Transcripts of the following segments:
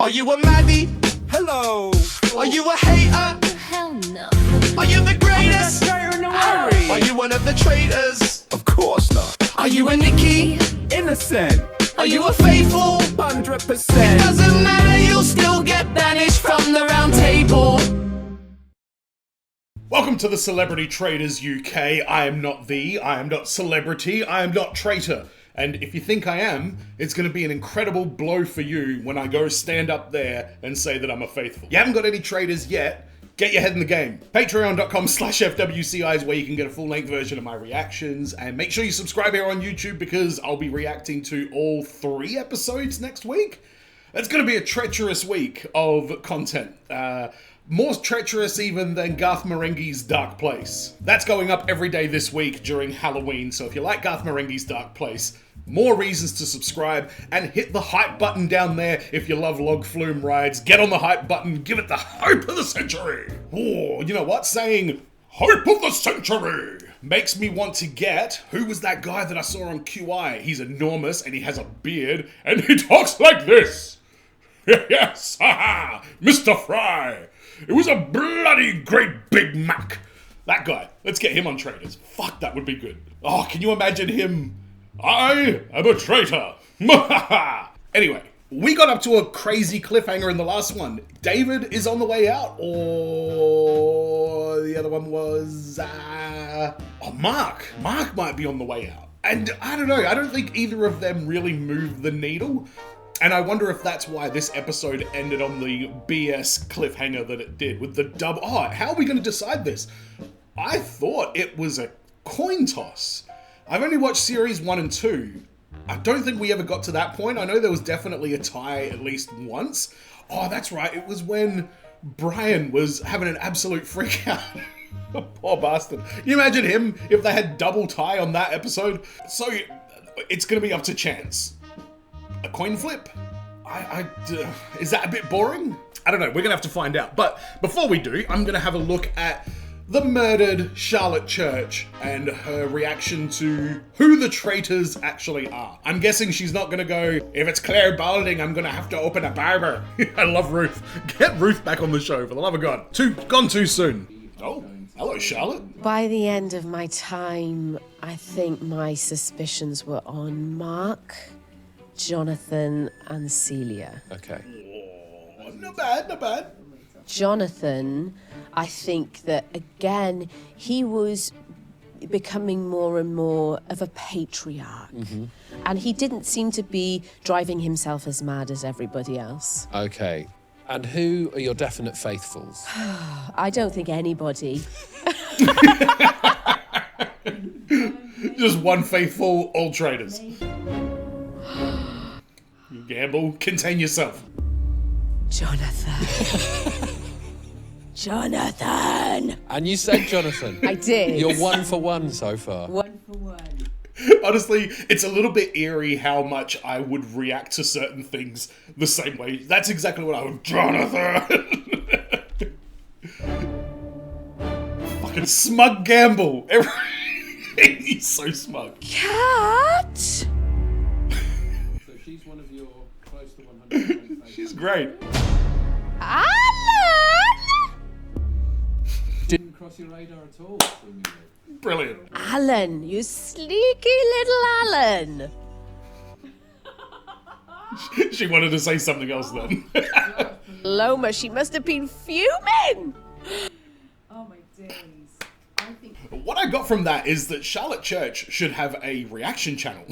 Are you a Maddie? Hello. Are you a hater? Hell no. Are you the greatest? Traitor in the worry. Are you one of the traitors? Of course not. Are you a Nikki? Innocent. Are you a faithful? 100%. Doesn't matter, you'll still get banished from the round table. Welcome to the Celebrity Traitors UK. I am not celebrity, I am not traitor. And if you think I am, it's going to be an incredible blow for you when I go stand up there and say that I'm a faithful. You haven't got any traitors yet, get your head in the game. Patreon.com/FWCI is where you can get a full-length version of my reactions. And make sure you subscribe here on YouTube because I'll be reacting to all 3 episodes next week. It's going to be a treacherous week of content. More treacherous even than Garth Marenghi's Dark Place. That's going up every day this week during Halloween, so if you like Garth Marenghi's Dark Place, more reasons to subscribe and hit the hype button down there if you love log flume rides. Get on the hype button, give it the hype of the century. Oh, you know what? Saying hype of the century makes me want to get, who was that guy that I saw on QI? He's enormous and he has a beard and he talks like this. Yes, haha, Mr. Fry. It was a bloody great Big Mac. That guy. Let's get him on Traitors. Fuck, that would be good. Oh, can you imagine him? I am a traitor. Anyway, we got up to a crazy cliffhanger in the last one. David is on the way out, or the other one was, Mark. Mark might be on the way out. And I don't know, I don't think either of them really moved the needle. And I wonder if that's why this episode ended on the BS cliffhanger that it did with the dub. Oh, how are we going to decide this? I thought it was a coin toss. I've only watched series 1 and 2. I don't think we ever got to that point. I know there was definitely a tie at least once. Oh, that's right. It was when Brian was having an absolute freak out. Poor bastard. Can you imagine him if they had double tie on that episode? So it's going to be up to chance. A coin flip? Is that a bit boring? I don't know, we're gonna have to find out. But before we do, I'm gonna have a look at the murdered Charlotte Church and her reaction to who the traitors actually are. I'm guessing she's not gonna go, if it's Claire Balding, I'm gonna have to open a barber. I love Ruth. Get Ruth back on the show, for the love of God. Gone too soon. Oh, hello, Charlotte. By the end of my time, I think my suspicions were on Mark, Jonathan and Celia. Okay. Oh, not bad, not bad. Jonathan, I think that, again, he was becoming more and more of a patriarch. Mm-hmm. And he didn't seem to be driving himself as mad as everybody else. Okay. And who are your definite faithfuls? I don't think anybody. Just one faithful, all traitors. You gamble, contain yourself. Jonathan. Jonathan! And you said Jonathan. I did. You're 1 for 1 so far. 1 for 1. Honestly, it's a little bit eerie how much I would react to certain things the same way. That's exactly what I would. Jonathan! Fucking smug gamble. He's so smug. Cat! So she's one of your close to 100%. She's great. Alan! Didn't cross your radar at all, seemingly. Brilliant. Alan, you sleeky little Alan. She wanted to say something else then. Loma, she must have been fuming. Oh my days. What I got from that is that Charlotte Church should have a reaction channel.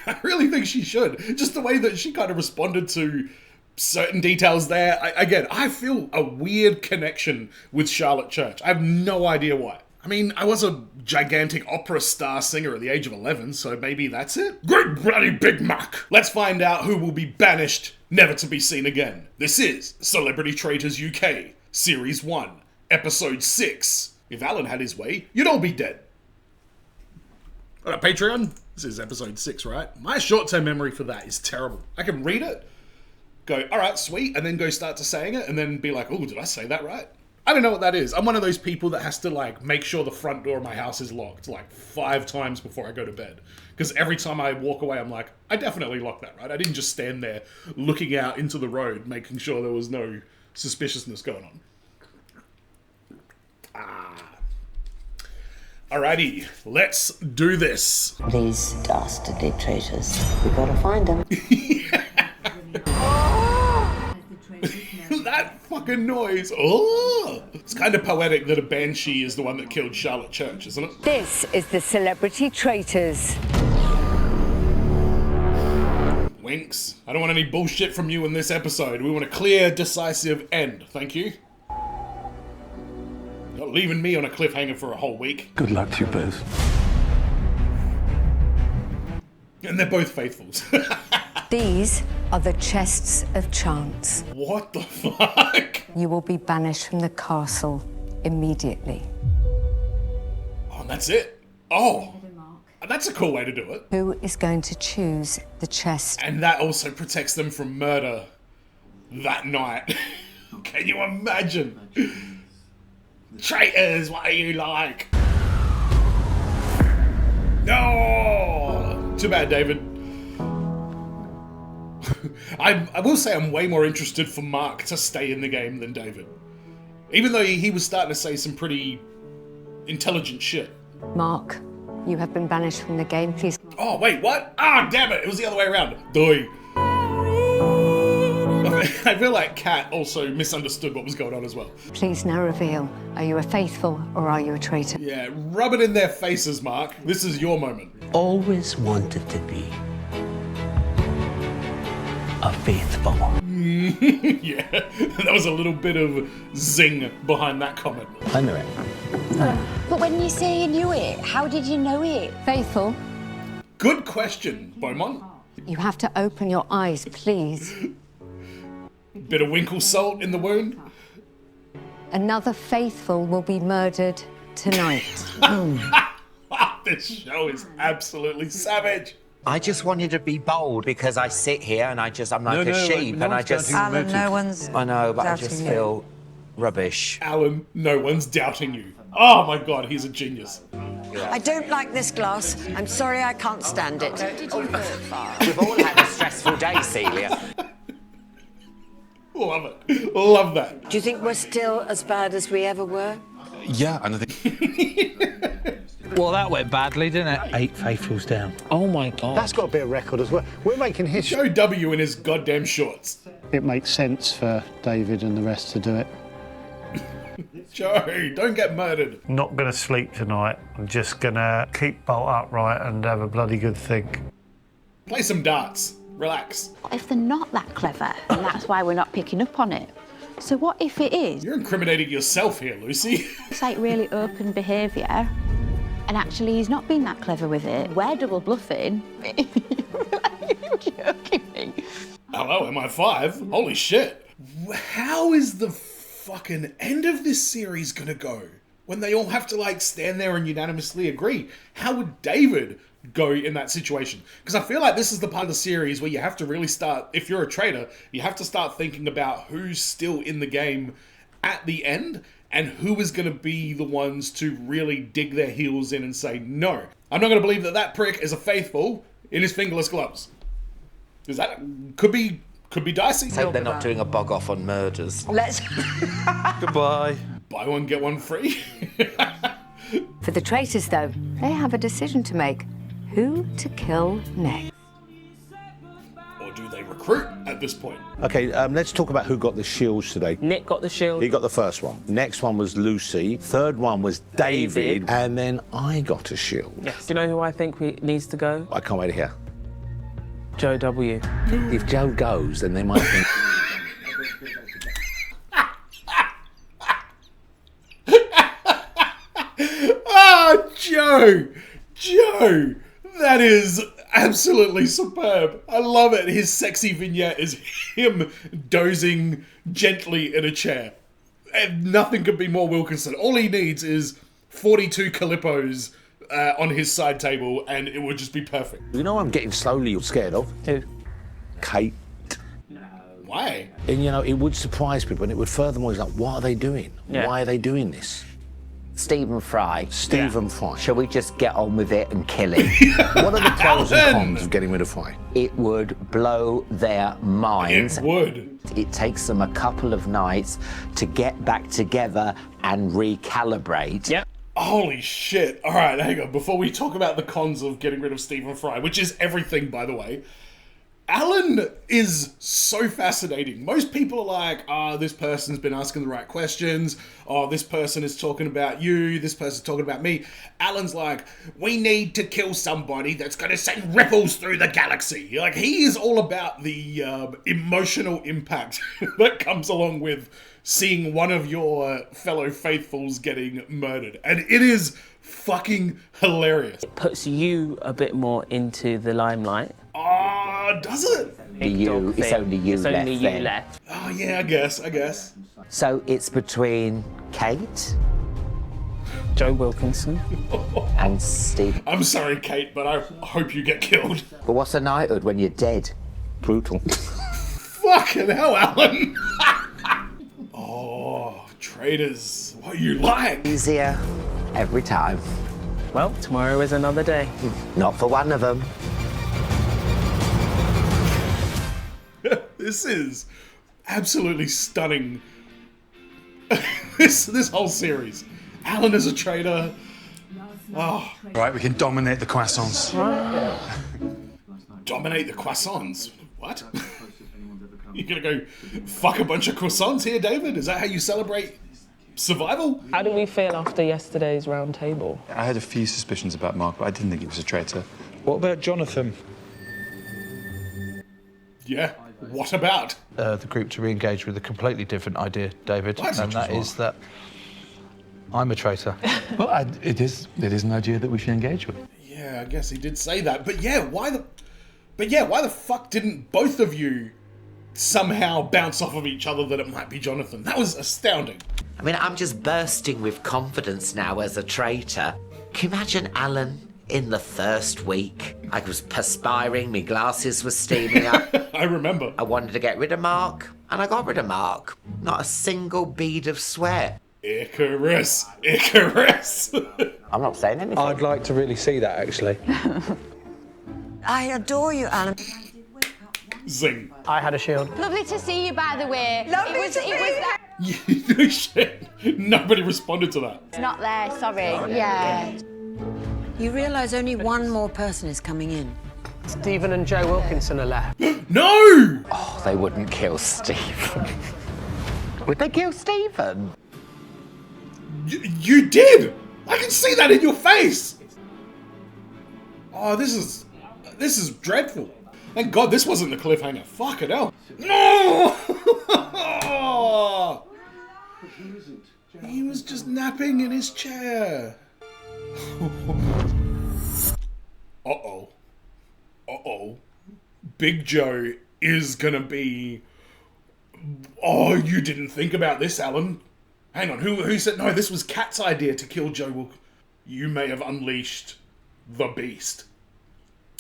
I really think she should. Just the way that she kind of responded to certain details there. I feel a weird connection with Charlotte Church. I have no idea why. I mean, I was a gigantic opera star singer at the age of 11, so maybe that's it? Great bloody Big Mac! Let's find out who will be banished, never to be seen again. This is Celebrity Traitors UK, Series 1, Episode 6. If Alan had his way, you'd all be dead. On Patreon, this is Episode 6, right? My short-term memory for that is terrible. I can read it, go, alright, sweet, and then go start to saying it, and then be like, oh, did I say that right? I don't know what that is. I'm one of those people that has to like make sure the front door of my house is locked like 5 times before I go to bed. Because every time I walk away, I'm like, I definitely locked that, right? I didn't just stand there looking out into the road, making sure there was no suspiciousness going on. Alrighty, let's do this. These dastardly traitors. We gotta find them. That fucking noise. Oh! It's kind of poetic that a banshee is the one that killed Charlotte Church, isn't it? This is the Celebrity Traitors. Winks. I don't want any bullshit from you in this episode. We want a clear, decisive end. Thank you. Not leaving me on a cliffhanger for a whole week. Good luck to you both. And they're both faithfuls. These are the chests of chance. What the fuck? You will be banished from the castle immediately. Oh, and that's it. Oh, that's a cool way to do it. Who is going to choose the chest? And that also protects them from murder that night. Can you imagine? Traitors, what are you like? No! Too bad, David. I will say I'm way more interested for Mark to stay in the game than David. Even though he was starting to say some pretty intelligent shit. Mark, you have been banished from the game. Please. Oh, wait, what? Ah, damn it. It was the other way around. Doy. I feel like Kat also misunderstood what was going on as well. Please now reveal. Are you a faithful or are you a traitor? Yeah, rub it in their faces, Mark. This is your moment. Always wanted to be a faithful. Yeah, that was a little bit of zing behind that comment. I know it. But when you say you knew it, how did you know it? Faithful, Good question, Beaumont. you have to open your eyes, please. Bit of winkle salt in the wound. Another faithful will be murdered tonight. This show is absolutely savage. I just wanted to be bold because I sit here and I'm like a sheep and I just... Alan, no one's I know, but I just feel rubbish. Alan, no one's doubting you. Oh my god, he's a genius. I don't like this glass. I'm sorry I can't stand it. We've all had a stressful day, Celia. Love it. Love that. Do you think we're still as bad as we ever were? Yeah, and I think... Well, that went badly, didn't it? 8 faithfuls down. Oh my god. That's got to be a record as well. We're making history. Show W in his goddamn shorts. It makes sense for David and the rest to do it. Joe, don't get murdered. Not going to sleep tonight. I'm just going to keep bolt upright and have a bloody good think. Play some darts. Relax. What if they're not that clever and that's why we're not picking up on it? So what if it is? You're incriminating yourself here, Lucy. It's like really open behaviour and actually he's not been that clever with it. We're double bluffing. You're joking me. Hello, MI5? Holy shit. How is the fucking end of this series gonna go? When they all have to like stand there and unanimously agree? How would David go in that situation? Because I feel like this is the part of the series where you have to really start, if you're a traitor, you have to start thinking about who's still in the game at the end and who is going to be the ones to really dig their heels in and say, no, I'm not going to believe that that prick is a faithful in his fingerless gloves. Because that could be dicey. Hope they're not doing a bog off on murders. Let's... Goodbye. Buy one, get one free. For the traitors, though, they have a decision to make. Who to kill next? Or do they recruit at this point? Okay, let's talk about who got the shields today. Nick got the shield. He got the first one. Next one was Lucy. Third one was David. And then I got a shield. Yes. Do you know who I think needs to go? I can't wait to hear. Joe W. If Joe goes, then they might think... Oh, Joe! Joe! That is absolutely superb. I love it. His sexy vignette is him dozing gently in a chair. And nothing could be more Wilkinson. All he needs is 42 Calippos on his side table and it would just be perfect. You know what I'm getting slowly scared of? Who? Kate. Why? And, you know, it would surprise people, and it would furthermore, it's like, what are they doing? Yeah. Why are they doing this? Stephen Fry. Stephen Fry. Shall we just get on with it and kill him? What are the pros and cons of getting rid of Fry? It would blow their minds. It would. It takes them a couple of nights to get back together and recalibrate. Yep. Holy shit. All right, hang on. Before we talk about the cons of getting rid of Stephen Fry, which is everything, by the way, Alan is so fascinating. Most people are like, this person's been asking the right questions. Oh, this person is talking about you. This person's talking about me. Alan's like, we need to kill somebody that's going to send ripples through the galaxy. Like, he is all about the emotional impact that comes along with seeing one of your fellow faithfuls getting murdered. And it is fucking hilarious. It puts you a bit more into the limelight. Does it? It's only you It's left only you then. left. Oh, yeah, I guess. So it's between Kate Joe Wilkinson and Steve. I'm sorry, Kate, but I hope you get killed. But what's a knighthood when you're dead? Brutal. Fucking hell, Alan. Oh, traitors. What you like? Easier every time. Well, tomorrow is another day. Not for one of them. This is absolutely stunning. this whole series. Alan is a traitor. Oh. Right, we can dominate the croissants. Dominate the croissants? What? You're gonna go fuck a bunch of croissants here, David? Is that how you celebrate survival? How do we feel after yesterday's round table? I had a few suspicions about Mark, but I didn't think he was a traitor. What about Jonathan? Yeah. What about? The group to re-engage with a completely different idea, David, and that is that I'm a traitor. Well, it is an idea that we should engage with. Yeah, I guess he did say that. But yeah, why the fuck didn't both of you somehow bounce off of each other that it might be Jonathan? That was astounding. I mean, I'm just bursting with confidence now as a traitor. Can you imagine Alan in the first week? I was perspiring, my glasses were steaming up. I remember. I wanted to get rid of Mark, and I got rid of Mark. Not a single bead of sweat. Icarus! I'm not saying anything. I'd like to really see that, actually. I adore you, Alan. Zing. I had a shield. Lovely to see you, by the way. Lovely it was to see that. No shit. Nobody responded to that. It's not there, sorry. Yeah. You realise only one more person is coming in. Stephen and Joe Wilkinson are left. No! Oh, they wouldn't kill Stephen. Would they kill Stephen? You did! I can see that in your face! Oh, this is dreadful. Thank God this wasn't the cliffhanger. Fuck it hell. No! He was just napping in his chair. Uh-oh. Uh-oh. Big Joe is gonna be... Oh, you didn't think about this, Alan. Hang on, who said... No, this was Kat's idea to kill Joe Wilk. You may have unleashed the beast.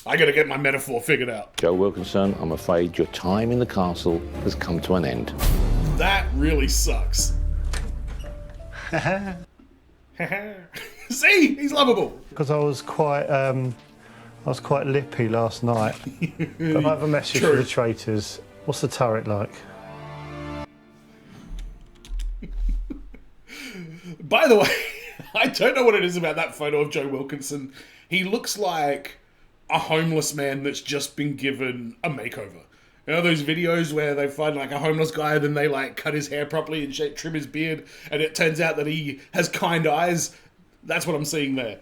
I gotta get my metaphor figured out. Joe Wilkinson, I'm afraid your time in the castle has come to an end. That really sucks. See? He's lovable. Because I was quite lippy last night. But I have a message for the traitors. What's the turret like? By the way, I don't know what it is about that photo of Joe Wilkinson. He looks like a homeless man that's just been given a makeover. You know those videos where they find like a homeless guy, then they like cut his hair properly and trim his beard, and it turns out that he has kind eyes? That's what I'm seeing there.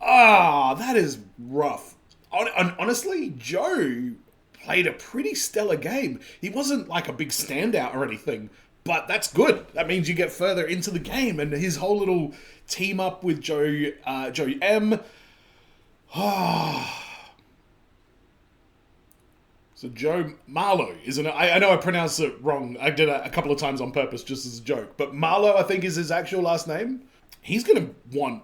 Ah, that is rough. Honestly, Joe played a pretty stellar game. He wasn't like a big standout or anything, but that's good. That means you get further into the game, and his whole little team up with Joe M. So Joe Marlowe, isn't it? I know I pronounced it wrong. I did it a couple of times on purpose just as a joke. But Marlowe, I think, is his actual last name. He's going to want...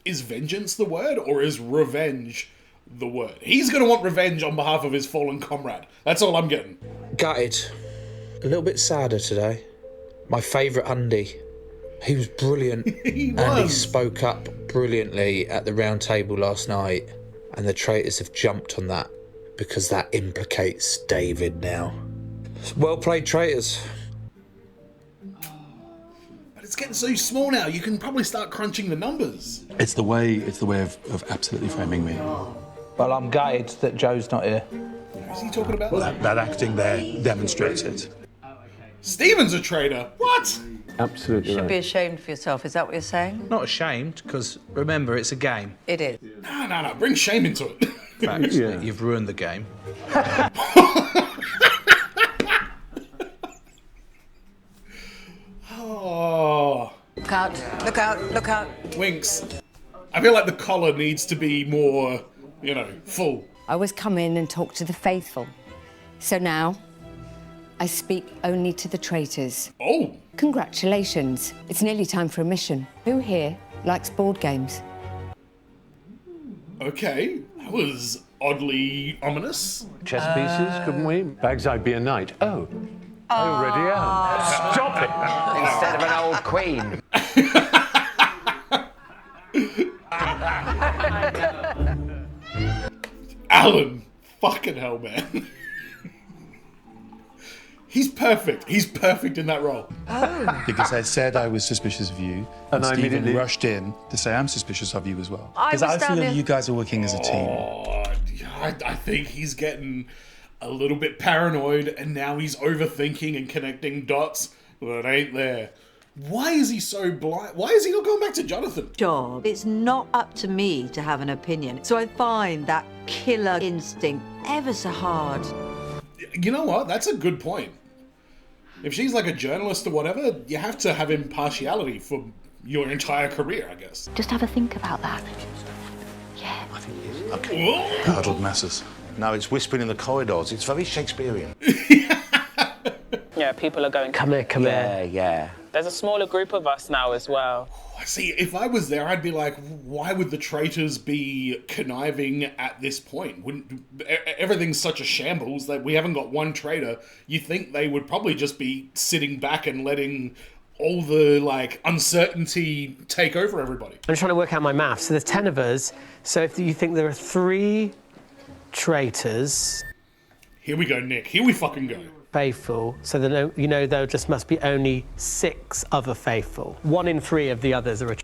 Is vengeance the word, or is revenge the word? He's going to want revenge on behalf of his fallen comrade. That's all I'm getting. Gutted. A little bit sadder today. My favourite Undy. He was brilliant. And he spoke up brilliantly at the round table last night. And the traitors have jumped on that because that implicates David now. Well played, traitors. But it's getting so small now, you can probably start crunching the numbers. It's the way of absolutely framing me. Well, I'm gutted that Joe's not here. Who's he talking about? That acting there demonstrates it. Steven's a traitor. What? Absolutely You should be ashamed for yourself, is that what you're saying? Not ashamed, because remember, it's a game. It is. No, bring shame into it. Fact, you've ruined the game. Oh. Look out, look out, look out. Winks. I feel like the collar needs to be more, full. I always come in and talk to the faithful. So now, I speak only to the traitors. Oh! Congratulations. It's nearly time for a mission. Who here likes board games? Okay, that was oddly ominous. Chess pieces, couldn't we? Bags, I'd be a knight. Oh, I already am. Stop it! Instead of an old queen. Alan, fucking hell, man. He's perfect. He's perfect in that role. Because I said I was suspicious of you, and I Stephen immediately rushed in to say I'm suspicious of you as well. I Because was I down feel there- you guys are working as a team. Oh, I think he's getting a little bit paranoid, and now he's overthinking and connecting dots that ain't there. Why is he so blind? Why is he not going back to Jonathan? Job. It's not up to me to have an opinion. So I find that killer instinct ever so hard. You know what? That's a good point. If she's like a journalist or whatever, you have to have impartiality for your entire career, I guess. Just have a think about that. I think it is. Okay. Huddled masses. Now it's whispering in the corridors. It's very Shakespearean. Yeah, people are going, Come here. Yeah. There's a smaller group of us now as well. See, if I was there, I'd be like, why would the traitors be conniving at this point? Everything's such a shambles that we haven't got one traitor. You think they would probably just be sitting back and letting all the, uncertainty take over everybody. I'm trying to work out my maths. So there's 10 of us. So if you think there are 3 traitors... Here we go, Nick. Here we fucking go. Faithful. So then, there just must be only 6 other faithful. 1 in 3 of the others are a...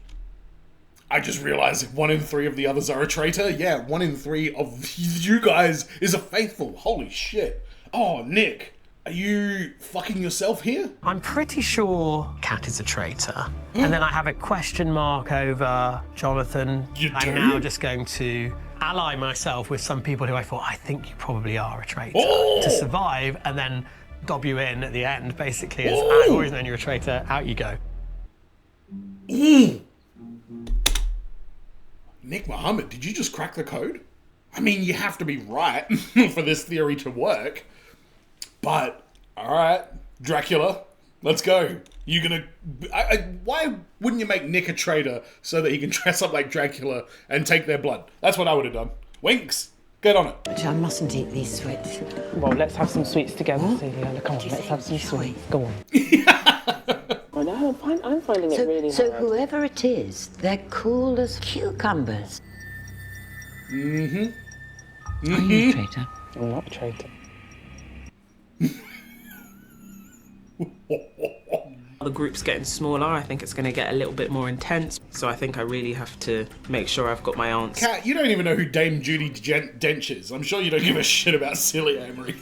I just realized 1 in 3 of the others are a traitor. Yeah, 1 in 3 of you guys is a faithful. Holy shit. Oh, Nick, are you fucking yourself here? I'm pretty sure Kat is a traitor. And then I have a question mark over Jonathan. I'm now just going to ally myself with some people who I thought, I think you probably are a traitor. To survive, and then dob you in at the end, basically. I've always known you're a traitor, out you go. Nick Mohammed, did you just crack the code? I mean, you have to be right for this theory to work. But, alright, Dracula, let's go. You gonna... why wouldn't you make Nick a traitor so that he can dress up like Dracula and take their blood? That's what I would have done. Winks, get on it. But I mustn't eat these sweets. Well, let's have some sweets together, Celia. Come on, let's have some sweets. Go on. I know, I'm finding it really hard. So whoever it is, they're cool as cucumbers. Mm-hmm. Are you a traitor? I'm not a traitor. The group's getting smaller. I think it's going to get a little bit more intense. So I think I really have to make sure I've got my answer. Kat, you don't even know who Dame Judi Dench is. I'm sure you don't give a shit about Celia Emery.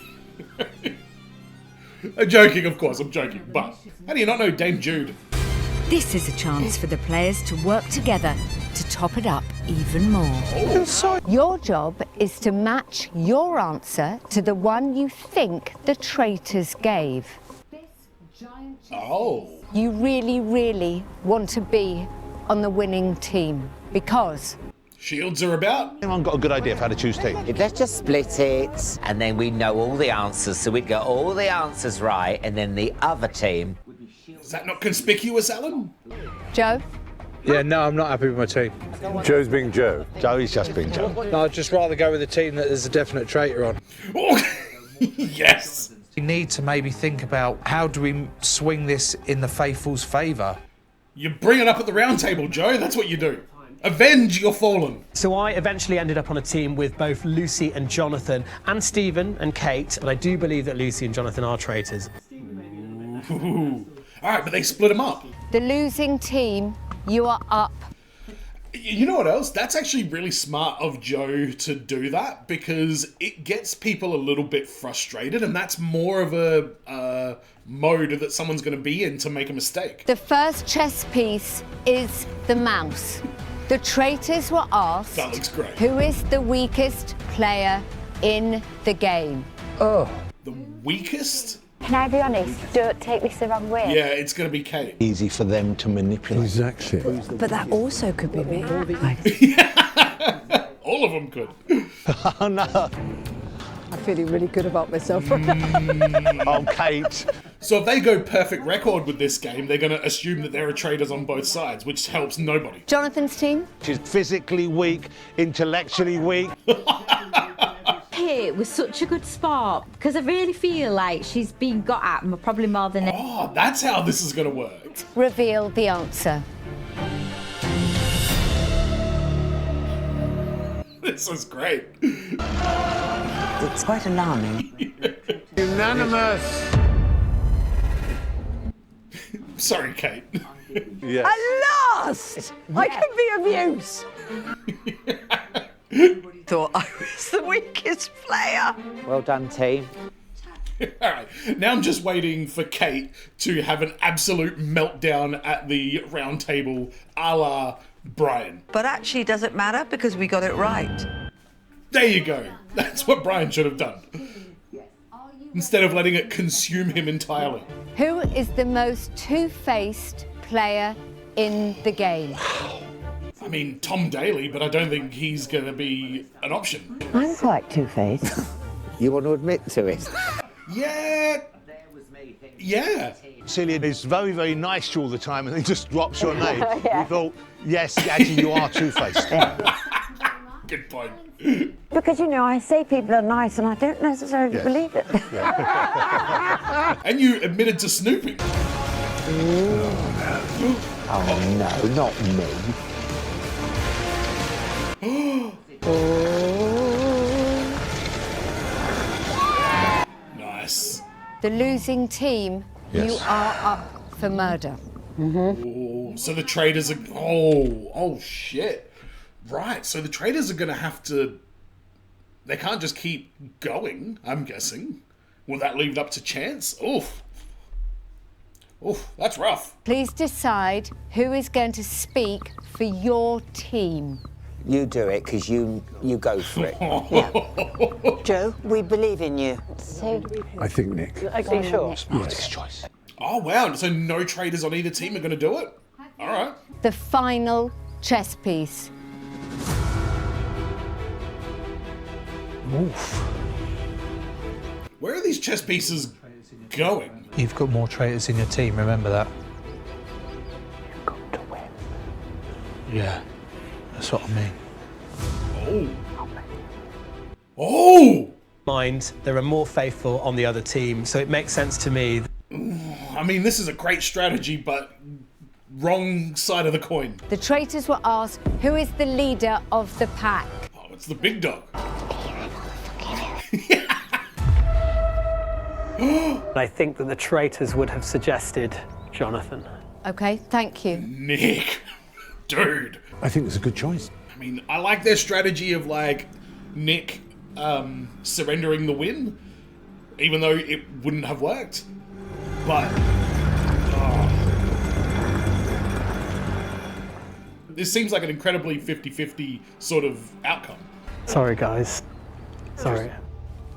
I'm joking, of course, I'm joking. But how do you not know Dame Jude? This is a chance for the players to work together to top it up even more. Your job is to match your answer to the one you think the traitors gave. Oh. You really, really want to be on the winning team because... Shields are about. Anyone got a good idea of how to choose teams? Let's just split it, and then we know all the answers, so we get all the answers right, and then the other team... Is that not conspicuous, Alan? Joe? Yeah, no, I'm not happy with my team. Joe's being Joe. Joey's just being Joe. No, I'd just rather go with a team that there's a definite traitor on. Oh, yes. We need to maybe think about how do we swing this in the faithful's favour. You bring it up at the round table, Joe. That's what you do. Avenge your fallen. So I eventually ended up on a team with both Lucy and Jonathan, and Stephen and Kate, but I do believe that Lucy and Jonathan are traitors. Ooh. All right, but they split them up. The losing team, you are up. You know what else? That's actually really smart of Joe to do that, because it gets people a little bit frustrated, and that's more of a mode that someone's going to be in to make a mistake. The first chess piece is the mouse. The traitors were asked, That looks great. who is the weakest player in the game? The weakest? Can I be honest? Don't take this the wrong way. Yeah, it's going to be Kate. Easy for them to manipulate. Exactly. But that also could be me. All of them could. Oh, no. I'm feeling really good about myself. Oh, Kate. So if they go perfect record with this game, they're going to assume that there are traitors on both sides, which helps nobody. Jonathan's team? She's physically weak, intellectually weak. Kate was such a good sport because I really feel like she's been got at probably more than. Oh, that's how this is going to work. Reveal the answer. This is great. It's quite alarming. Unanimous. Sorry, Kate. Yes. At last! I can be of use. Thought I was the weakest player. Well done, team. All right, now I'm just waiting for Kate to have an absolute meltdown at the round table, a la Brian. But actually, does it matter because we got it right? There you go. That's what Brian should have done. Instead of letting it consume him entirely. Who is the most two-faced player in the game? I mean, Tom Daly, but I don't think he's going to be an option. I'm quite two-faced. You want to admit to it? Yeah. Yeah. Cillian is very, very nice to you all the time, and he just drops your name. You thought, yes, actually, you are two-faced. Good point. Because, you know, I say people are nice and I don't necessarily believe it. And you admitted to snooping. Oh, no, not me. Nice. The losing team, you are up for murder. Oh, so the traitors are... Oh, shit. Right, so the traitors are going to have to... They can't just keep going, I'm guessing. Will that leave it up to chance? Oof. Oof, that's rough. Please decide who is going to speak for your team. You do it, because you go for it. Joe, we believe in you. So, I think Nick. Are you sure? Smartest choice. Oh, wow, so no traitors on either team are going to do it? All right. The final chess piece. Oof. Where are these chess pieces going? You've got more traitors in your team, remember that? You've got to win. Yeah, that's what I mean. Oh! Mind, there are more faithful on the other team, so it makes sense to me. I mean, this is a great strategy, but wrong side of the coin. The traitors were asked, who is the leader of the pack? Oh, it's the big dog. I think that the traitors would have suggested Jonathan. Okay, thank you. Nick. Dude. I think it's a good choice. I mean, I like their strategy of, like, Nick surrendering the win, even though it wouldn't have worked. But... This seems like an incredibly 50-50 sort of outcome. Sorry, guys. Sorry.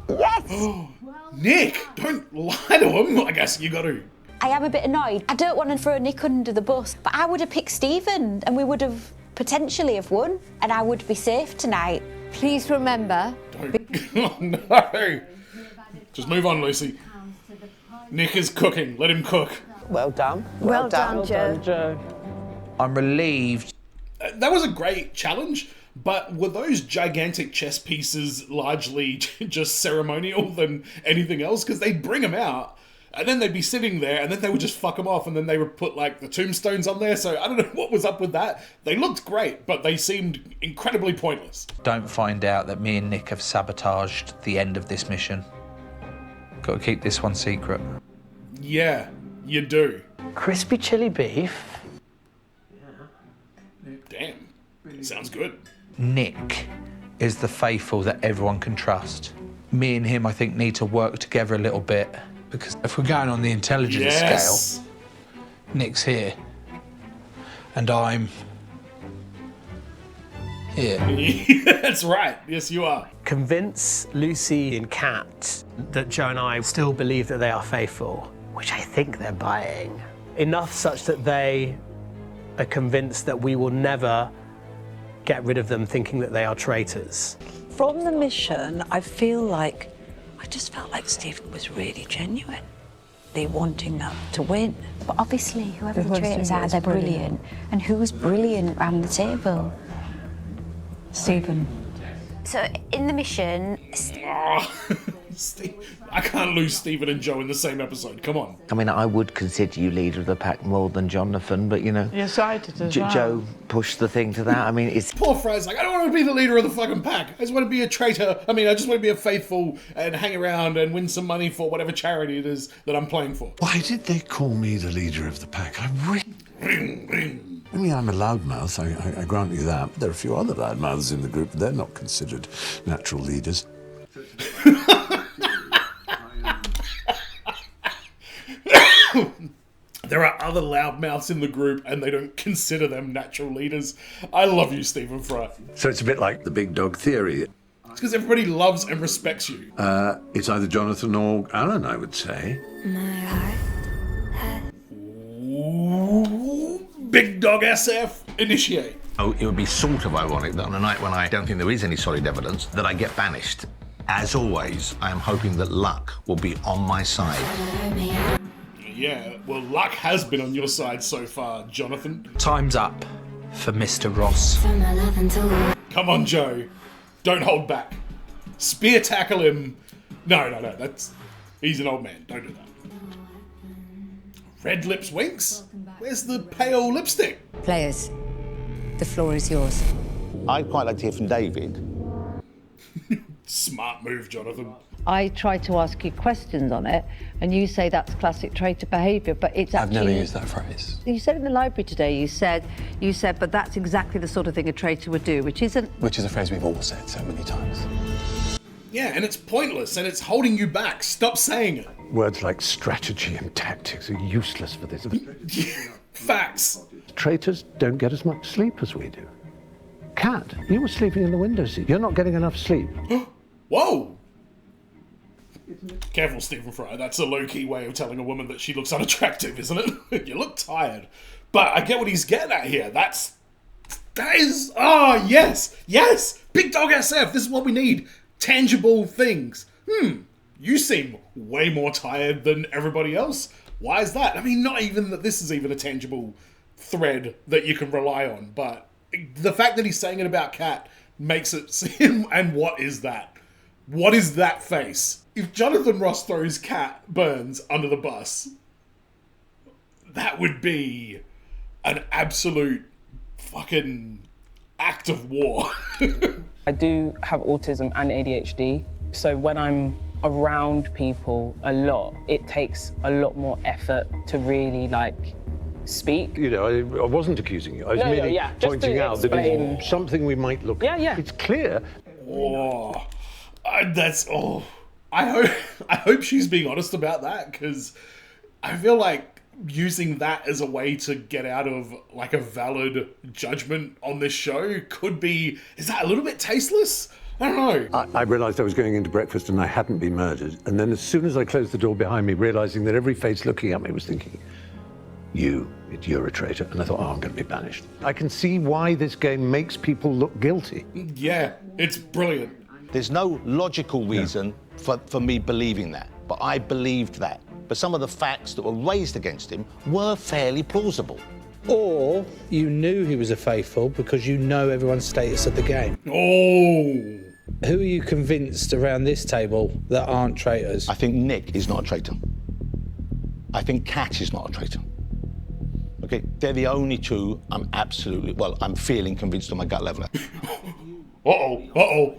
Yes! Nick, don't lie to him. I guess you got to. I am a bit annoyed. I don't want to throw Nick under the bus, but I would have picked Stephen and we would have potentially have won and I would be safe tonight. Please remember... Oh, no. Just move on, Lucy. Nick is cooking. Let him cook. Well done. Well done, Joe. I'm relieved. That was a great challenge, But were those gigantic chess pieces largely just ceremonial than anything else? Because they'd bring them out, and then they'd be sitting there, and then they would just fuck them off, and then they would put, like, the tombstones on there. So I don't know what was up with that. They looked great, but they seemed incredibly pointless. Don't find out that me and Nick have sabotaged the end of this mission. Got to keep this one secret. Yeah, you do. Crispy chili beef. Damn. Sounds good. Nick is the faithful that everyone can trust. Me and him, I think, need to work together a little bit, because if we're going on the intelligence scale, Nick's here, and I'm here. That's right. Yes, you are. Convince Lucy and Kat that Joe and I still believe that they are faithful, which I think they're buying. Enough such that they are convinced that we will never get rid of them thinking that they are traitors. From the mission, I just felt like Stephen was really genuine. They wanting that to win. But obviously, whoever the traitors are, they're brilliant. And who's brilliant around the table? Stephen. So, in the mission... I can't lose Stephen and Joe in the same episode. Come on. I mean, I would consider you leader of the pack more than Jonathan, but, you know... Yes, I did as well. Joe pushed the thing to that. I mean, it's... Poor Fry's like, I don't want to be the leader of the fucking pack. I just want to be a traitor. I mean, I just want to be a faithful and hang around and win some money for whatever charity it is that I'm playing for. Why did they call me the leader of the pack? I mean, I'm a loudmouth, I grant you that. There are a few other loudmouths in the group, but they're not considered natural leaders. There are other loudmouths in the group, and they don't consider them natural leaders. I love you, Stephen Fry. So it's a bit like the big dog theory. It's because everybody loves and respects you. It's either Jonathan or Alan, I would say. Ooh, big dog SF, initiate. Oh, it would be sort of ironic that on a night when I don't think there is any solid evidence, that I get banished. As always, I am hoping that luck will be on my side. Yeah, well, luck has been on your side so far, Jonathan. Time's up for Mr. Ross. Come on, Joe. Don't hold back. Spear tackle him. No, he's an old man. Don't do that. Red lips winks? Where's the pale lipstick? Players, the floor is yours. I'd quite like to hear from David. Smart move, Jonathan. I try to ask you questions on it, and you say that's classic traitor behaviour, but it's actually... I've never used that phrase. You said in the library today, you said, but that's exactly the sort of thing a traitor would do, which isn't... Which is a phrase we've all said so many times. Yeah, and it's pointless, and it's holding you back. Stop saying it. Words like strategy and tactics are useless for this. Facts. Traitors don't get as much sleep as we do. Kat, you were sleeping in the window seat. You're not getting enough sleep. Whoa! Careful, Stephen Fry. That's a low-key way of telling a woman that she looks unattractive, isn't it? You look tired. But I get what he's getting at here. That is... Oh, yes! Yes! Big Dog SF! This is what we need. Tangible things. You seem way more tired than everybody else. Why is that? I mean, not even that this is even a tangible thread that you can rely on, but the fact that he's saying it about Kat makes it seem... And what is that? What is that face? If Jonathan Ross throws Kat Burns under the bus, that would be an absolute fucking act of war. I do have autism and ADHD, so when I'm around people a lot, it takes a lot more effort to really, speak. You know, I wasn't accusing you. I was merely pointing out that it's something we might look at. Yeah. It's clear. I hope she's being honest about that, because I feel like using that as a way to get out of a valid judgment on this show could be... Is that a little bit tasteless? I don't know. I realised I was going into breakfast and I hadn't been murdered. And then as soon as I closed the door behind me, realising that every face looking at me was thinking, you're a traitor. And I thought, I'm going to be banished. I can see why this game makes people look guilty. Yeah, it's brilliant. There's no logical reason for me believing that, but I believed that. But some of the facts that were raised against him were fairly plausible. Or you knew he was a faithful because you know everyone's status of the game. Oh! Who are you convinced around this table that aren't traitors? I think Nick is not a traitor. I think Kat is not a traitor. Okay, they're the only two I'm feeling convinced on my gut level. Uh-oh.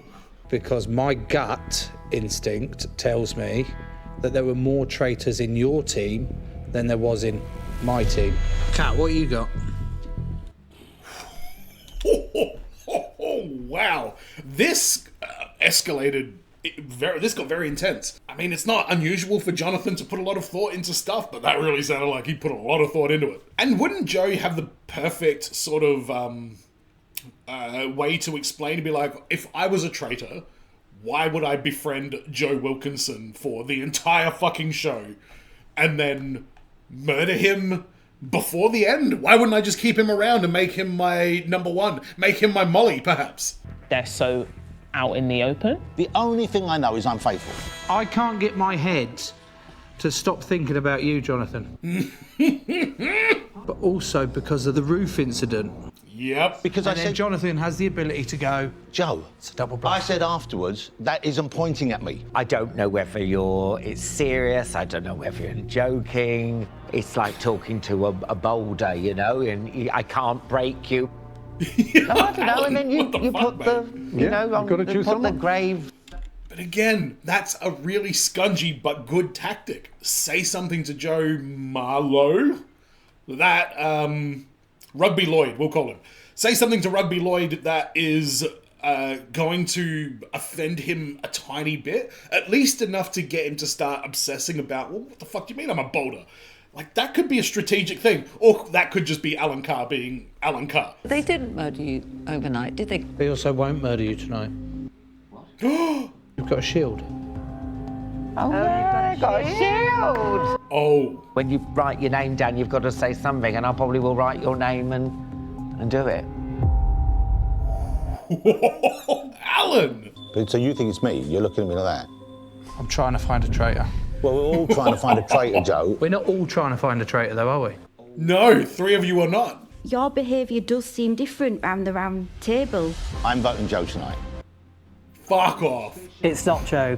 Because my gut instinct tells me that there were more traitors in your team than there was in my team. Kat, what you got? Wow. This escalated. This got very intense. I mean, it's not unusual for Jonathan to put a lot of thought into stuff, but that really sounded like he put a lot of thought into it. And wouldn't Joe have the perfect sort of way to explain, to be like, if I was a traitor, why would I befriend Joe Wilkinson for the entire fucking show and then murder him before the end? Why wouldn't I just keep him around and make him my number one? Make him my Molly, perhaps? They're so out in the open. The only thing I know is I'm faithful. I can't get my head to stop thinking about you, Jonathan. But also because of the roof incident. Yep. Because and then Jonathan has the ability to go, Joe, it's a double bluff. I said afterwards, that isn't pointing at me. I don't know whether it's serious, I don't know whether you're joking. It's like talking to a boulder, you know, and I can't break you. No, I don't know, and then you put the, you know, on the grave. But again, that's a really scungy but good tactic. Say something to Joe Marlowe. That, Rugby Lloyd, we'll call him. Say something to Rugby Lloyd that is going to offend him a tiny bit. At least enough to get him to start obsessing about, well, what the fuck do you mean I'm a boulder? Like, that could be a strategic thing. Or that could just be Alan Carr being Alan Carr. They didn't murder you overnight, did they? They also won't murder you tonight. You've got a shield. Oh, yeah, got a shield. Oh. When you write your name down, you've got to say something, and I probably will write your name and do it. Alan! So you think it's me? You're looking at me like that? I'm trying to find a traitor. Well, we're all trying to find a traitor, Joe. We're not all trying to find a traitor, though, are we? No, 3 of you are not. Your behaviour does seem different round the round table. I'm voting Joe tonight. Fuck off. It's not Joe.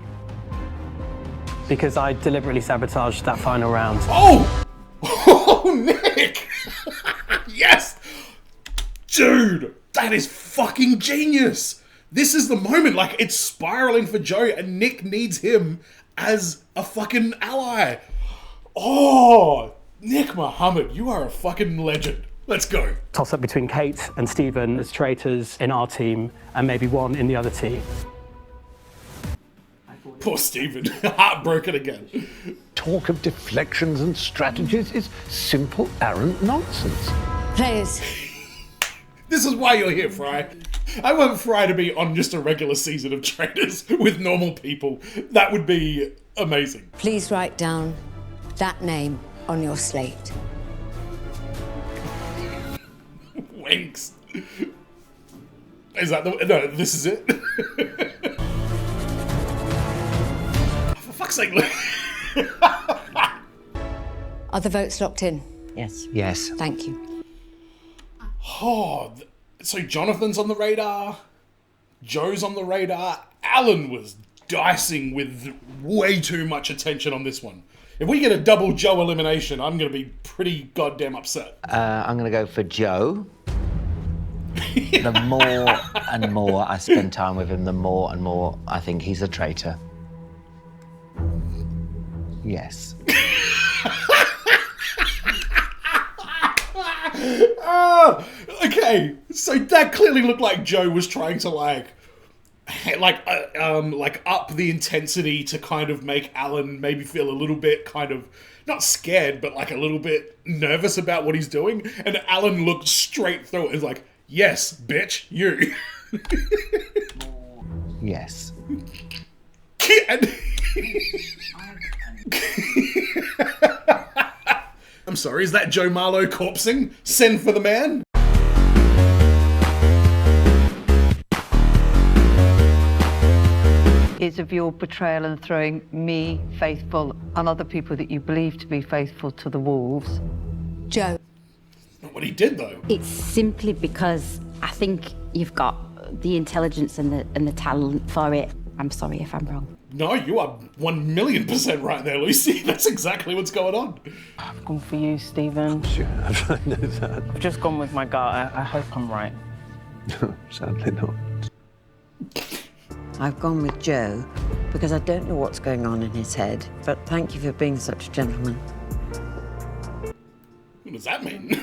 Because I deliberately sabotaged that final round. Oh! Oh, Nick! Yes! Dude, that is fucking genius! This is the moment, like, it's spiraling for Joe, and Nick needs him as a fucking ally. Oh, Nick Muhammad, you are a fucking legend. Let's go. Toss up between Kate and Stephen as traitors in our team, and maybe one in the other team. Poor Stephen, heartbroken again. Talk of deflections and strategies is simple, arrant nonsense. Players. This is why you're here, Fry. I want Fry to be on just a regular season of Traitors with normal people. That would be amazing. Please write down that name on your slate. Winks. Is that the... No, this is it. For fuck's sake. Are the votes locked in? Yes. Yes. Thank you. Oh, so Jonathan's on the radar, Joe's on the radar, Alan was dicing with way too much attention on this one. If we get a double Joe elimination, I'm going to be pretty goddamn upset. I'm going to go for Joe. The more and more I spend time with him, the more and more I think he's a traitor. Yes. Okay, so that clearly looked like Joe was trying to like up the intensity to kind of make Alan maybe feel a little bit kind of not scared, but like a little bit nervous about what he's doing. And Alan looked straight through it and was like, "Yes, bitch, you." Yes. I'm sorry, is that Joe Marlowe corpsing? Send for the man? Is of your betrayal and throwing me, Faithful, and other people that you believe to be faithful to the wolves. Joe. what he did, though. It's simply because I think you've got the intelligence and the talent for it. I'm sorry if I'm wrong. No, you are 1,000,000% right there, Lucy. That's exactly what's going on. I've gone for you, Stephen. Sure, I know that. I've just gone with my gut. I hope I'm right. No, sadly not. I've gone with Joe because I don't know what's going on in his head, but thank you for being such a gentleman. What does that mean?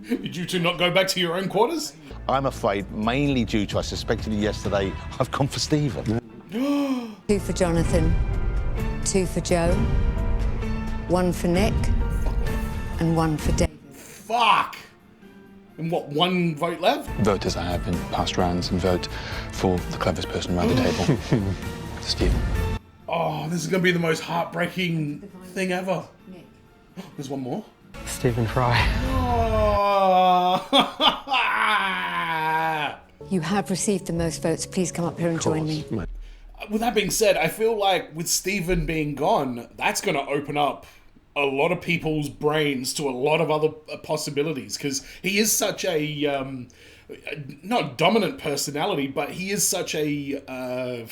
Did you two not go back to your own quarters? I'm afraid, mainly due to I suspected it yesterday, I've gone for Stephen. 2 for Jonathan, 2 for Joe, 1 for Nick, and 1 for David. Fuck! And what, 1 vote left? Vote as I have in past rounds and vote for the cleverest person around the table, Stephen. Oh, this is going to be the most heartbreaking thing ever. There's one more. Stephen Fry. You have received the most votes. Please come up here and join me. With that being said, I feel like with Stephen being gone, that's going to open up a lot of people's brains to a lot of other possibilities, because he is such a not dominant personality, but he is such a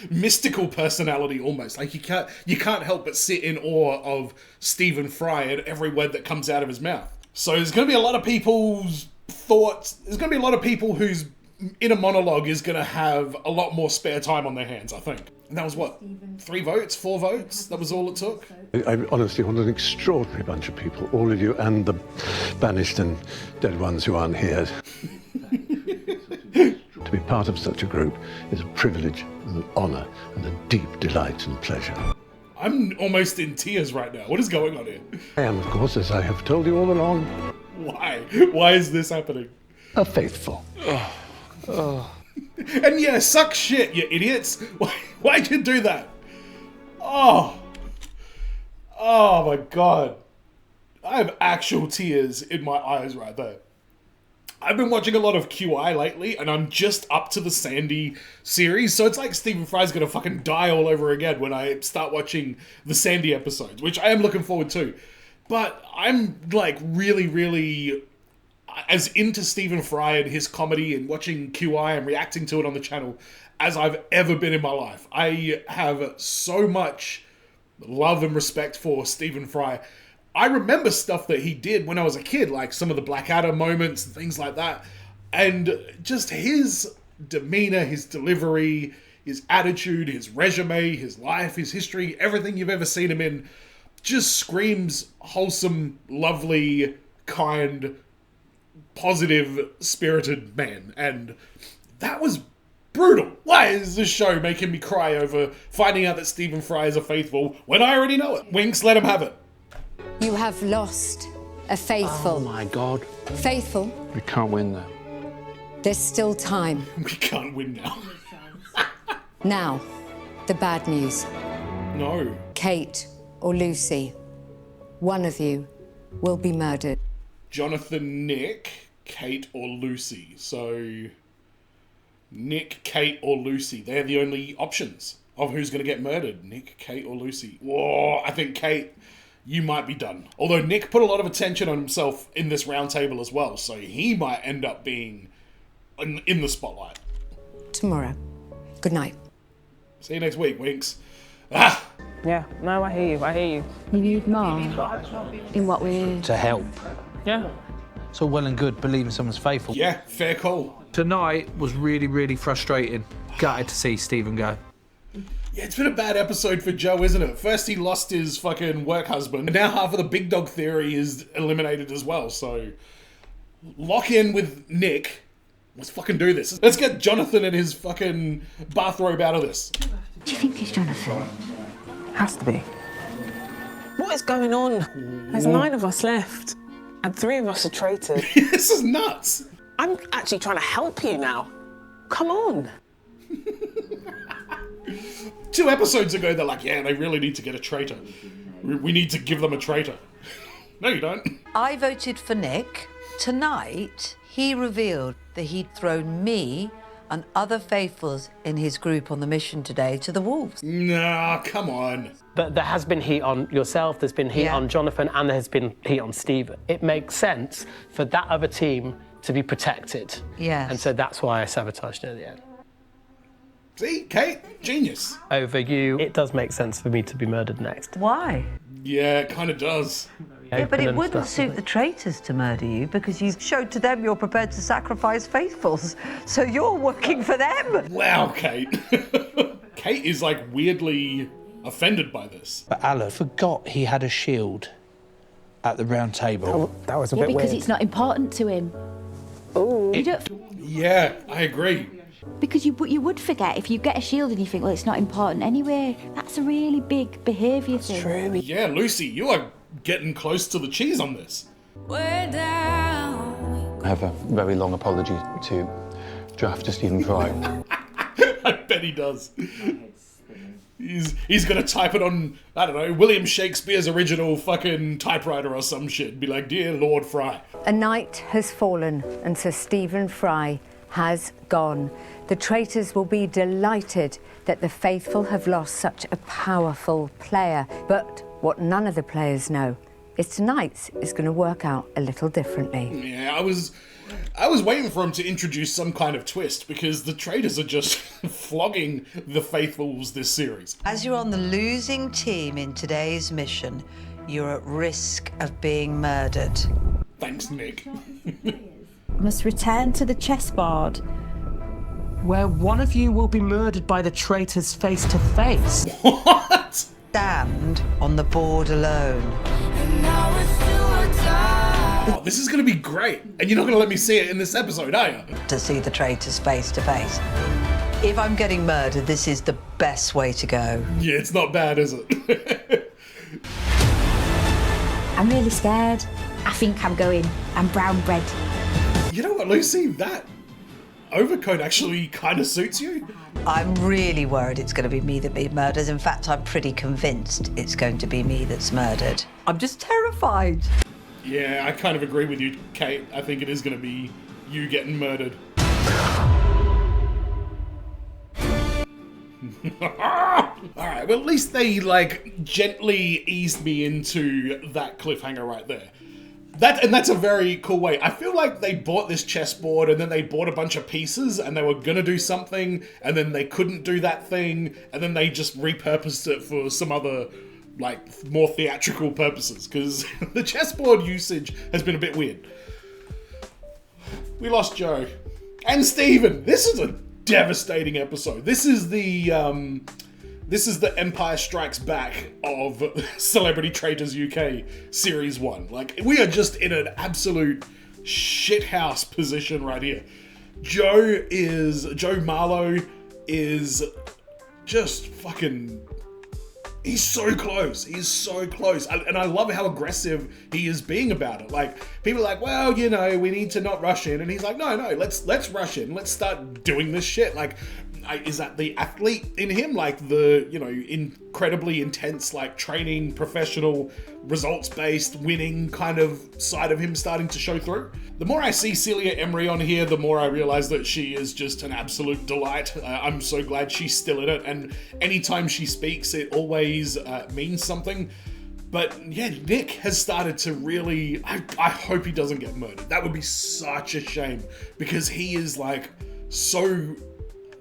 mystical personality almost. Like you can't help but sit in awe of Stephen Fry at every word that comes out of his mouth. So there's going to be a lot of people's thoughts. There's going to be a lot of people whose inner monologue is going to have a lot more spare time on their hands, I think. And that was what, 3 votes, 4 votes? That was all it took? I honestly want an extraordinary bunch of people, all of you, and the banished and dead ones who aren't here. To be part of such a group is a privilege and an honour and a deep delight and pleasure. I'm almost in tears right now. What is going on here? I am, of course, as I have told you all along. Why? Why is this happening? A faithful. And yeah, suck shit, you idiots. Why'd you do that? Oh my God. I have actual tears in my eyes right there. I've been watching a lot of QI lately, and I'm just up to the Sandy series, so it's like Stephen Fry's gonna fucking die all over again when I start watching the Sandy episodes, which I am looking forward to. But I'm like really as into Stephen Fry and his comedy and watching QI and reacting to it on the channel as I've ever been in my life. I have so much love and respect for Stephen Fry. I remember stuff that he did when I was a kid, like some of the Blackadder moments and things like that. And just his demeanor, his delivery, his attitude, his resume, his life, his history, everything you've ever seen him in just screams wholesome, lovely, kind, positive, spirited man. And that was brutal. Why is this show making me cry over finding out that Stephen Fry is a faithful when I already know it? Winks, let him have it. You have lost a faithful. Oh my God. Faithful. We can't win that. There's still time. We can't win now. Now, the bad news. No. Kate or Lucy, one of you will be murdered. Jonathan, Nick, Kate, or Lucy. So, Nick, Kate, or Lucy. They're the only options of who's going to get murdered. Nick, Kate, or Lucy. Whoa, I think Kate, you might be done. Although Nick put a lot of attention on himself in this round table as well, so he might end up being in the spotlight. Tomorrow. Good night. See you next week, Winks. Yeah, no, I hear you. You need more in what we... To help. Yeah. It's all well and good believing someone's faithful. Yeah, fair call. Tonight was really frustrating. Gutted to see Stephen go. Yeah, it's been a bad episode for Joe, isn't it? First he lost his fucking work husband, and now half of the big dog theory is eliminated as well, so... Lock in with Nick. Let's fucking do this. Let's get Jonathan and his fucking bathrobe out of this. Do you think he's Jonathan? Has to be. What is going on? There's 9 of us left, and 3 of us are traitors. This is nuts. I'm actually trying to help you now. Come on. 2 episodes ago, they're like, yeah, they really need to get a traitor. We need to give them a traitor. No, you don't. I voted for Nick. Tonight, he revealed that he'd thrown me and other faithfuls in his group on the mission today to the wolves. Nah, come on. But there has been heat on yourself, there's been heat on Jonathan, and there has been heat on Stephen. It makes sense for that other team to be protected. Yes. And so that's why I sabotaged it at the end. See, Kate, genius. Over you, it does make sense for me to be murdered next. Why? Yeah, it kind of does. Yeah, but it wouldn't suit the traitors to murder you because you've showed to them you're prepared to sacrifice faithfuls. So you're working for them. Wow, Kate. Kate is like weirdly offended by this. But Alan forgot he had a shield at the round table. That was a Yeah, because it's not important to him. Oh. You don't, Yeah, I agree. because you would forget if you get a shield and you think, well, it's not important anyway. That's a really big behaviour thing. Yeah, Lucy, you are getting close to the cheese on this. We're down. I have a very long apology to draft to Stephen Fry. I bet he does. He's gonna type it on, I don't know, William Shakespeare's original fucking typewriter or some shit. Be like, dear Lord Fry. A night has fallen and Sir Stephen Fry has gone. The traitors will be delighted that the faithful have lost such a powerful player. But what none of the players know is tonight's is going to work out a little differently. Yeah, I was waiting for him to introduce some kind of twist because the traitors are just flogging the faithfuls this series. As you're on the losing team in today's mission, you're at risk of being murdered. Thanks, Nick. Must return to the chessboard. Where one of you will be murdered by the traitors face to face. What? Stand on the board alone. Oh, this is going to be great. And you're not going to let me see it in this episode, are you? To see the traitors face to face. If I'm getting murdered, this is the best way to go. Yeah, it's not bad, is it? I'm really scared. I think I'm going. I'm brown bread. You know what, Lucy? That overcoat actually kind of suits you. I'm really worried it's going to be me that be murdered. In fact, I'm pretty convinced it's going to be me that's murdered. I'm just terrified. Yeah, I kind of agree with you, Kate. I think it is going to be you getting murdered. Alright, well at least they, like, gently eased me into that cliffhanger right there. That's a very cool way. I feel like they bought this chessboard and then they bought a bunch of pieces and they were gonna do something and then they couldn't do that thing and then they just repurposed it for some other, like, more theatrical purposes, because the chessboard usage has been a bit weird. We lost Joe. And Stephen! This is a devastating episode. This is the Empire Strikes Back of Celebrity Traitors UK Series 1. Like, we are just in an absolute shithouse position right here. Joe Marlowe is just fucking... He's so close. He's so close. And I love how aggressive he is being about it. Like, people are like, well, you know, we need to not rush in. And he's like, no, let's rush in. Let's start doing this shit. Like, is that the athlete in him? Like the, you know, incredibly intense, like training, professional, results-based, winning kind of side of him starting to show through? The more I see Celia Emery on here, the more I realize that she is just an absolute delight. I'm so glad she's still in it. And anytime she speaks, it always means something. But yeah, Nick has started to really, I hope he doesn't get murdered. That would be such a shame because he is like so...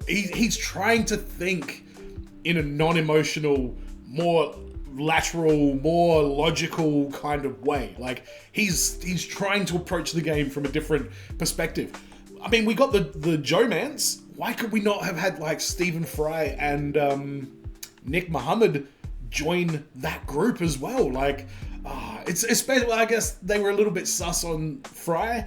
He's trying to think in a non-emotional, more lateral, more logical kind of way. Like, he's trying to approach the game from a different perspective. I mean, we got the Joe-mans. Why could we not have had, like, Stephen Fry and Nick Muhammad join that group as well? Like, it's especially, I guess they were a little bit sus on Fry,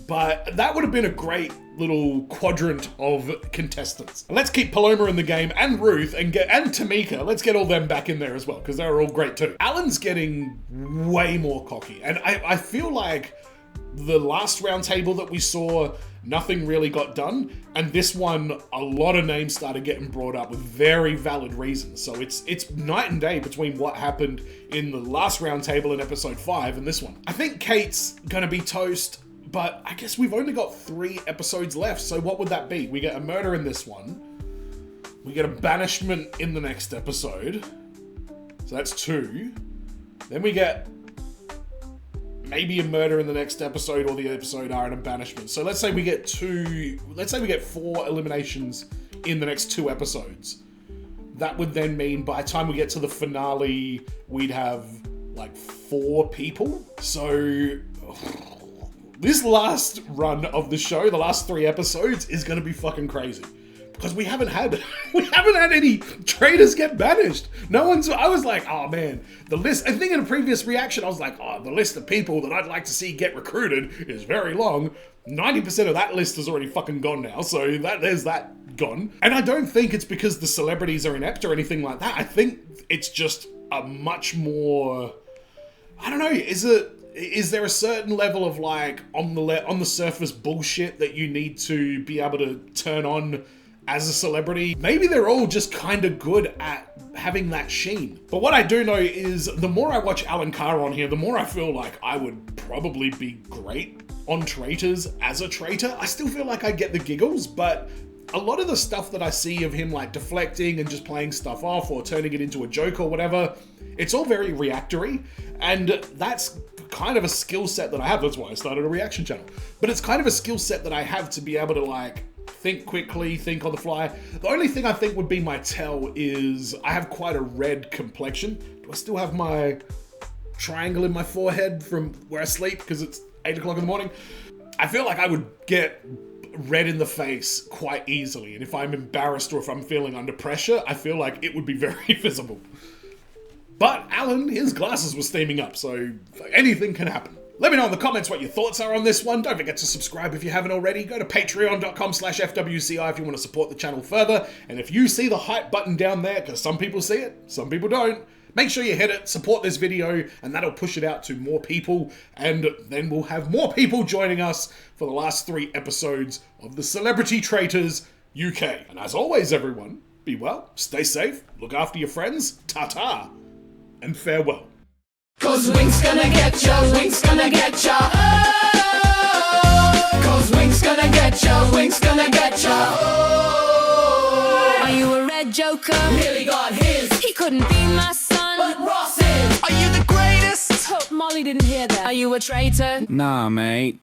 but that would have been a great little quadrant of contestants. And let's keep Paloma in the game, and Ruth, and Tamika. Let's get all them back in there as well, because they're all great too. Alan's getting way more cocky, and I feel like the last round table that we saw, nothing really got done, and this one, a lot of names started getting brought up with very valid reasons. So it's night and day between what happened in the last round table in episode 5 and this one. I think Kate's gonna be toast, But I guess we've only got 3 episodes left, so what would that be? We get a murder in this one. We get a banishment in the next episode. So that's 2. Then we get maybe a murder in the next episode, or the episode R and a banishment. So let's say we get 4 eliminations in the next 2 episodes. That would then mean by the time we get to the finale, we'd have like 4 people. So this last run of the show, the last 3 episodes, is gonna be fucking crazy. Because we haven't had any traitors get banished. No one's, I was like, oh man, the list, I think in a previous reaction, I was like, oh, the list of people that I'd like to see get recruited is very long. 90% of that list is already fucking gone now, so there's that gone. And I don't think it's because the celebrities are inept or anything like that. I think it's just a much more, I don't know, is there a certain level of like on the surface bullshit that you need to be able to turn on as a celebrity? Maybe they're all just kind of good at having that sheen. But what I do know is the more I watch Alan Carr on here, the more I feel like I would probably be great on Traitors as a traitor. I still feel like I get the giggles, but a lot of the stuff that I see of him like deflecting and just playing stuff off or turning it into a joke or whatever, it's all very reactory, and that's kind of a skill set that I have. That's why I started a reaction channel. But it's kind of a skill set that I have to be able to like think quickly, think on the fly. The only thing I think would be my tell is I have quite a red complexion. Do I still have my triangle in my forehead from where I sleep because it's 8 o'clock in the morning? I feel like I would get red in the face quite easily, and if I'm embarrassed or if I'm feeling under pressure, I feel like it would be very visible. But Alan, his glasses were steaming up, so anything can happen. Let me know in the comments what your thoughts are on this one. Don't forget to subscribe if you haven't already. Go to patreon.com/FWCI if you want to support the channel further. And if you see the hype button down there, because some people see it, some people don't, make sure you hit it, support this video, and that'll push it out to more people. And then we'll have more people joining us for the last 3 episodes of the Celebrity Traitors UK. And as always, everyone, be well, stay safe, look after your friends, ta-ta, and farewell. Cause Wink's gonna get ya, Wink's gonna get ya. Oh, cause Wink's gonna get ya, Wink's gonna get ya. Oh, are you a red joker? Nearly got his. He couldn't be my son, but Ross is. Are you the greatest? Hope Molly didn't hear that. Are you a traitor? Nah, mate.